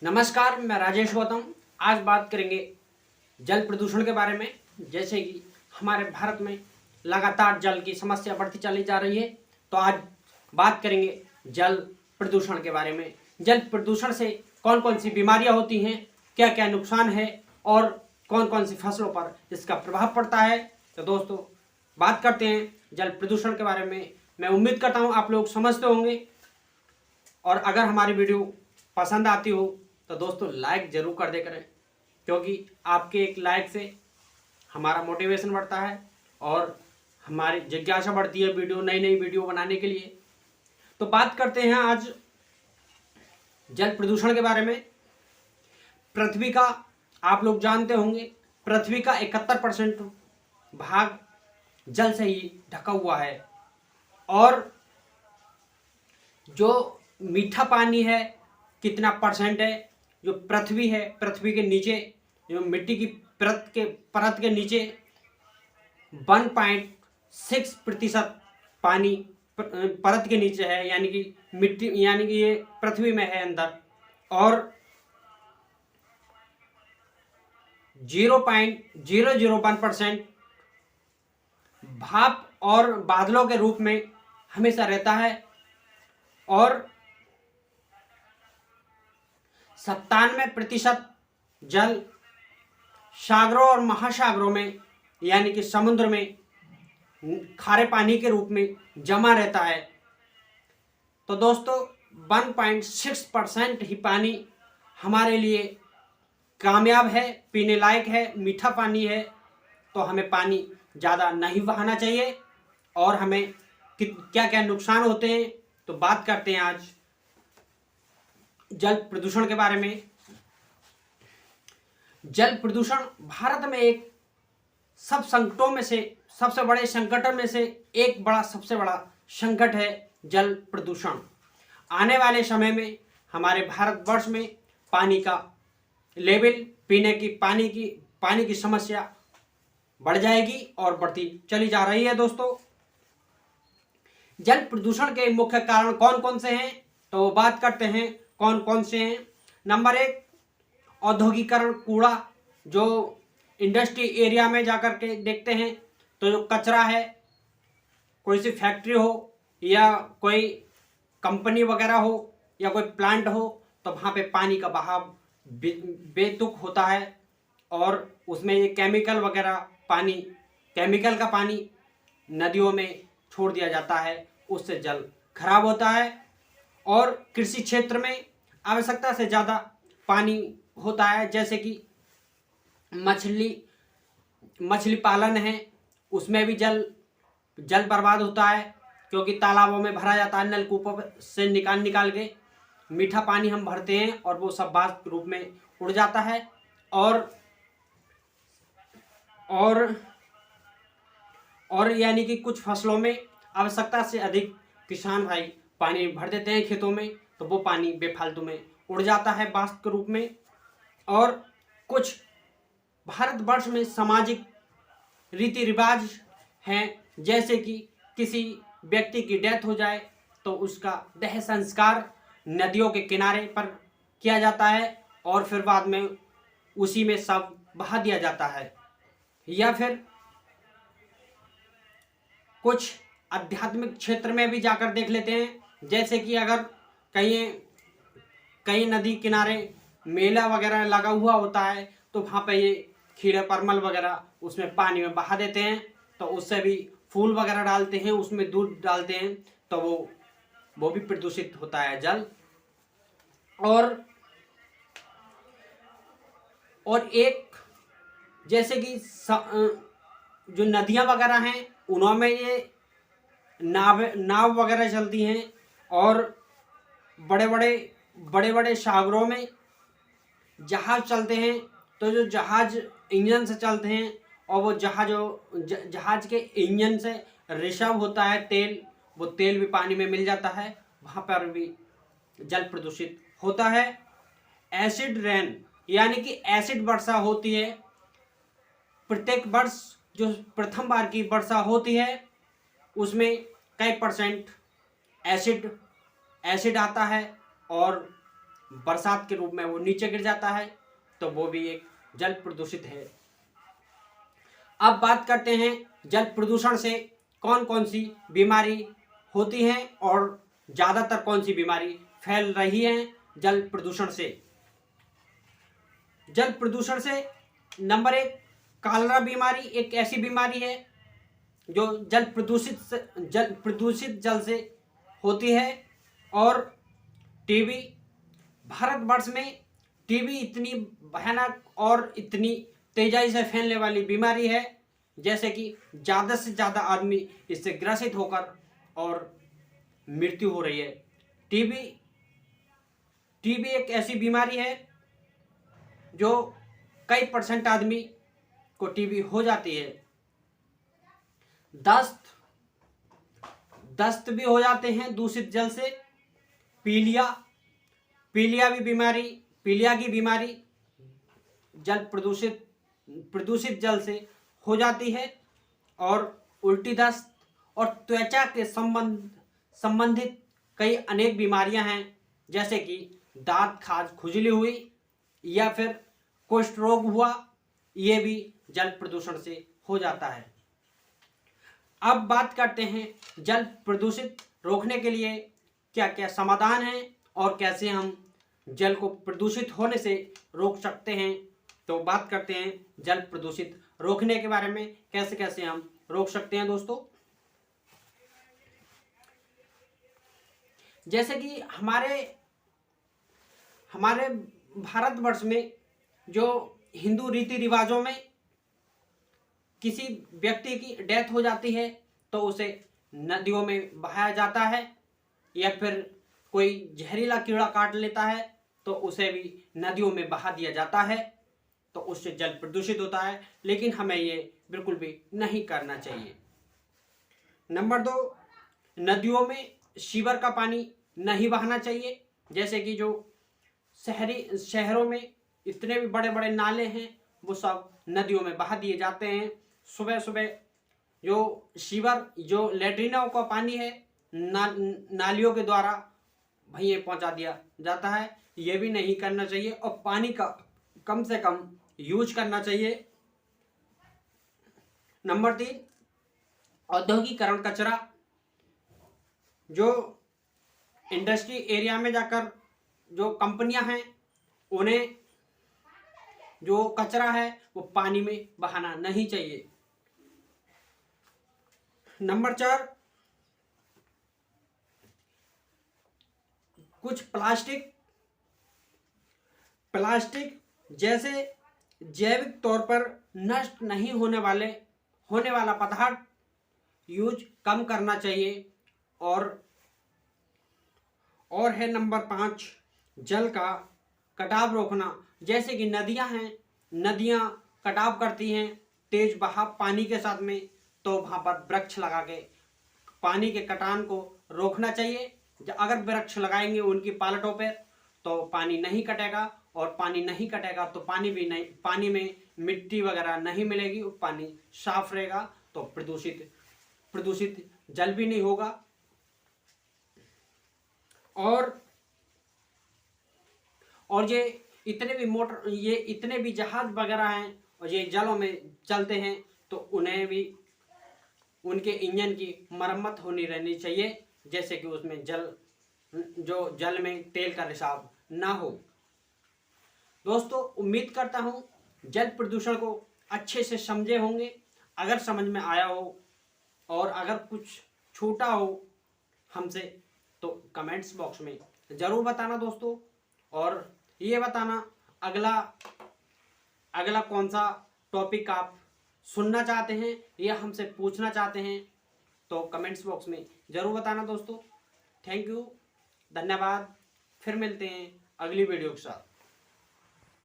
नमस्कार, मैं राजेश गौतम। आज बात करेंगे जल प्रदूषण के बारे में। जैसे कि हमारे भारत में लगातार जल की समस्या बढ़ती चली जा रही है, तो आज बात करेंगे जल प्रदूषण के बारे में। जल प्रदूषण से कौन कौन सी बीमारियां होती हैं, क्या क्या नुकसान है और कौन कौन सी फसलों पर इसका प्रभाव पड़ता है। तो दोस्तों, बात करते हैं जल प्रदूषण के बारे में। मैं उम्मीद करता हूँ आप लोग समझते होंगे, और अगर हमारी वीडियो पसंद आती हो तो दोस्तों लाइक ज़रूर कर दे करें, क्योंकि आपके एक लाइक से हमारा मोटिवेशन बढ़ता है और हमारी जिज्ञासा बढ़ती है नई नई वीडियो बनाने के लिए। तो बात करते हैं आज जल प्रदूषण के बारे में। पृथ्वी का, आप लोग जानते होंगे, पृथ्वी का 71% भाग जल से ही ढका हुआ है। और जो मीठा पानी है कितना परसेंट है, जो पृथ्वी है, पृथ्वी के नीचे जो मिट्टी की परत के नीचे 1.6% पानी परत के नीचे है, यानी कि मिट्टी, यानी कि ये पृथ्वी में है अंदर। और 0.001% भाप और बादलों के रूप में हमेशा रहता है। और 97% जल सागरों और महासागरों में, यानी कि समुद्र में खारे पानी के रूप में जमा रहता है। तो दोस्तों, 1.6% ही पानी हमारे लिए कामयाब है, पीने लायक है, मीठा पानी है। तो हमें पानी ज़्यादा नहीं बहाना चाहिए। और हमें क्या क्या नुकसान होते हैं, तो बात करते हैं आज जल प्रदूषण के बारे में। जल प्रदूषण भारत में एक सब संकटों में से, सबसे बड़े संकटों में से एक सबसे बड़ा संकट है जल प्रदूषण। आने वाले समय में हमारे भारतवर्ष में पानी का लेवल, पीने की पानी की समस्या बढ़ जाएगी और बढ़ती चली जा रही है। दोस्तों, जल प्रदूषण के मुख्य कारण कौन कौन से हैं, तो बात करते हैं कौन कौन से हैं। नंबर 1, औद्योगिकरण, कूड़ा। जो इंडस्ट्री एरिया में जाकर के देखते हैं तो जो कचरा है, कोई सी फैक्ट्री हो या कोई कंपनी वगैरह हो या कोई प्लांट हो, तो वहाँ पे पानी का बहाव बेतुक होता है। और उसमें ये केमिकल का पानी नदियों में छोड़ दिया जाता है, उससे जल खराब होता है। और कृषि क्षेत्र में आवश्यकता से ज़्यादा पानी होता है, जैसे कि मछली पालन है, उसमें भी जल बर्बाद होता है, क्योंकि तालाबों में भरा जाता है, नलकूपों से निकाल के मीठा पानी हम भरते हैं और वो सब वाष्प रूप में उड़ जाता है। और यानी कि कुछ फसलों में आवश्यकता से अधिक किसान भाई पानी भर देते हैं खेतों में, तो वो पानी बेफालतू में उड़ जाता है वाष्प के रूप में। और कुछ भारतवर्ष में सामाजिक रीति रिवाज हैं, जैसे कि किसी व्यक्ति की डेथ हो जाए तो उसका देह संस्कार नदियों के किनारे पर किया जाता है और फिर बाद में उसी में शव बहा दिया जाता है। या फिर कुछ आध्यात्मिक क्षेत्र में भी जाकर देख लेते हैं, जैसे कि अगर कहीं नदी किनारे मेला वगैरह लगा हुआ होता है, तो वहाँ पे ये खीरे परमल वगैरह उसमें पानी में बहा देते हैं, तो उससे भी फूल वगैरह डालते हैं, उसमें दूध डालते हैं, तो वो भी प्रदूषित होता है जल। और एक, जैसे कि जो नदियाँ वगैरह हैं उनमें ये नाव वगैरह चलती हैं, और बड़े बड़े सागरों में जहाज चलते हैं, तो जो जहाज इंजन से चलते हैं, और वो जहाज के इंजन से रिसाव होता है तेल, वो तेल भी पानी में मिल जाता है, वहाँ पर भी जल प्रदूषित होता है। एसिड रेन, यानी कि एसिड वर्षा होती है। प्रत्येक वर्ष जो प्रथम बार की वर्षा होती है उसमें कई % एसिड आता है, और बरसात के रूप में वो नीचे गिर जाता है, तो वो भी एक जल प्रदूषित है। अब बात करते हैं जल प्रदूषण से कौन कौन सी बीमारी होती है और ज़्यादातर कौन सी बीमारी फैल रही है जल प्रदूषण से। जल प्रदूषण से नंबर 1 कॉलरा बीमारी एक ऐसी बीमारी है जो जल प्रदूषित जल से होती है। और टीबी, भारतवर्ष में टीबी इतनी भयानक और इतनी तेजी से फैलने वाली बीमारी है, जैसे कि ज़्यादा से ज़्यादा आदमी इससे ग्रसित होकर और मृत्यु हो रही है। टीबी एक ऐसी बीमारी है जो कई % आदमी को टीबी हो जाती है। दस्त भी हो जाते हैं दूषित जल से। पीलिया की बीमारी जल प्रदूषित जल से हो जाती है। और उल्टी दस्त और त्वचा के संबंधित कई अनेक बीमारियां हैं, जैसे कि दांत खाज खुजली हुई या फिर कुष्ठ रोग हुआ, ये भी जल प्रदूषण से हो जाता है। अब बात करते हैं जल प्रदूषित रोकने के लिए क्या क्या समाधान है और कैसे हम जल को प्रदूषित होने से रोक सकते हैं। तो बात करते हैं जल प्रदूषित रोकने के बारे में, कैसे कैसे हम रोक सकते हैं दोस्तों। जैसे कि हमारे भारतवर्ष में जो हिंदू रीति रिवाजों में किसी व्यक्ति की डेथ हो जाती है तो उसे नदियों में बहाया जाता है, या फिर कोई जहरीला कीड़ा काट लेता है तो उसे भी नदियों में बहा दिया जाता है, तो उससे जल प्रदूषित होता है। लेकिन हमें ये बिल्कुल भी नहीं करना चाहिए। नंबर 2, नदियों में सीवर का पानी नहीं बहाना चाहिए। जैसे कि जो शहरों में इतने भी बड़े बड़े नाले हैं वो सब नदियों में बहा दिए जाते हैं। सुबह सुबह जो सीवर, जो लेट्रिनों का पानी है, नालियों के द्वारा वहीं पहुंचा दिया जाता है। ये भी नहीं करना चाहिए और पानी का कम से कम यूज करना चाहिए। नंबर 3, औद्योगिकरण कचरा, जो इंडस्ट्री एरिया में जाकर जो कंपनियां हैं उन्हें जो कचरा है वो पानी में बहाना नहीं चाहिए। नंबर 4, कुछ प्लास्टिक जैसे जैविक तौर पर नष्ट नहीं होने वाला पदार्थ यूज कम करना चाहिए। और है नंबर 5, जल का कटाव रोकना। जैसे कि नदियां कटाव करती हैं तेज बहाव पानी के साथ में, तो वहाँ पर वृक्ष लगा के पानी के कटान को रोकना चाहिए। अगर वृक्ष लगाएंगे उनकी पालटों पर तो पानी नहीं कटेगा, और पानी नहीं कटेगा तो पानी में मिट्टी वगैरह नहीं मिलेगी, पानी साफ रहेगा, तो प्रदूषित जल भी नहीं होगा। और ये इतने भी जहाज वगैरह हैं और ये जलों में चलते हैं, तो उन्हें भी उनके इंजन की मरम्मत होनी रहनी चाहिए, जैसे कि उसमें जल में तेल का रिसाव ना हो। दोस्तों, उम्मीद करता हूँ जल प्रदूषण को अच्छे से समझे होंगे। अगर समझ में आया हो और अगर कुछ छूटा हो हमसे तो कमेंट्स बॉक्स में ज़रूर बताना दोस्तों। और ये बताना अगला कौन सा टॉपिक आप सुनना चाहते हैं या हमसे पूछना चाहते हैं, तो कमेंट्स बॉक्स में ज़रूर बताना दोस्तों। थैंक यू, धन्यवाद। फिर मिलते हैं अगली वीडियो के साथ।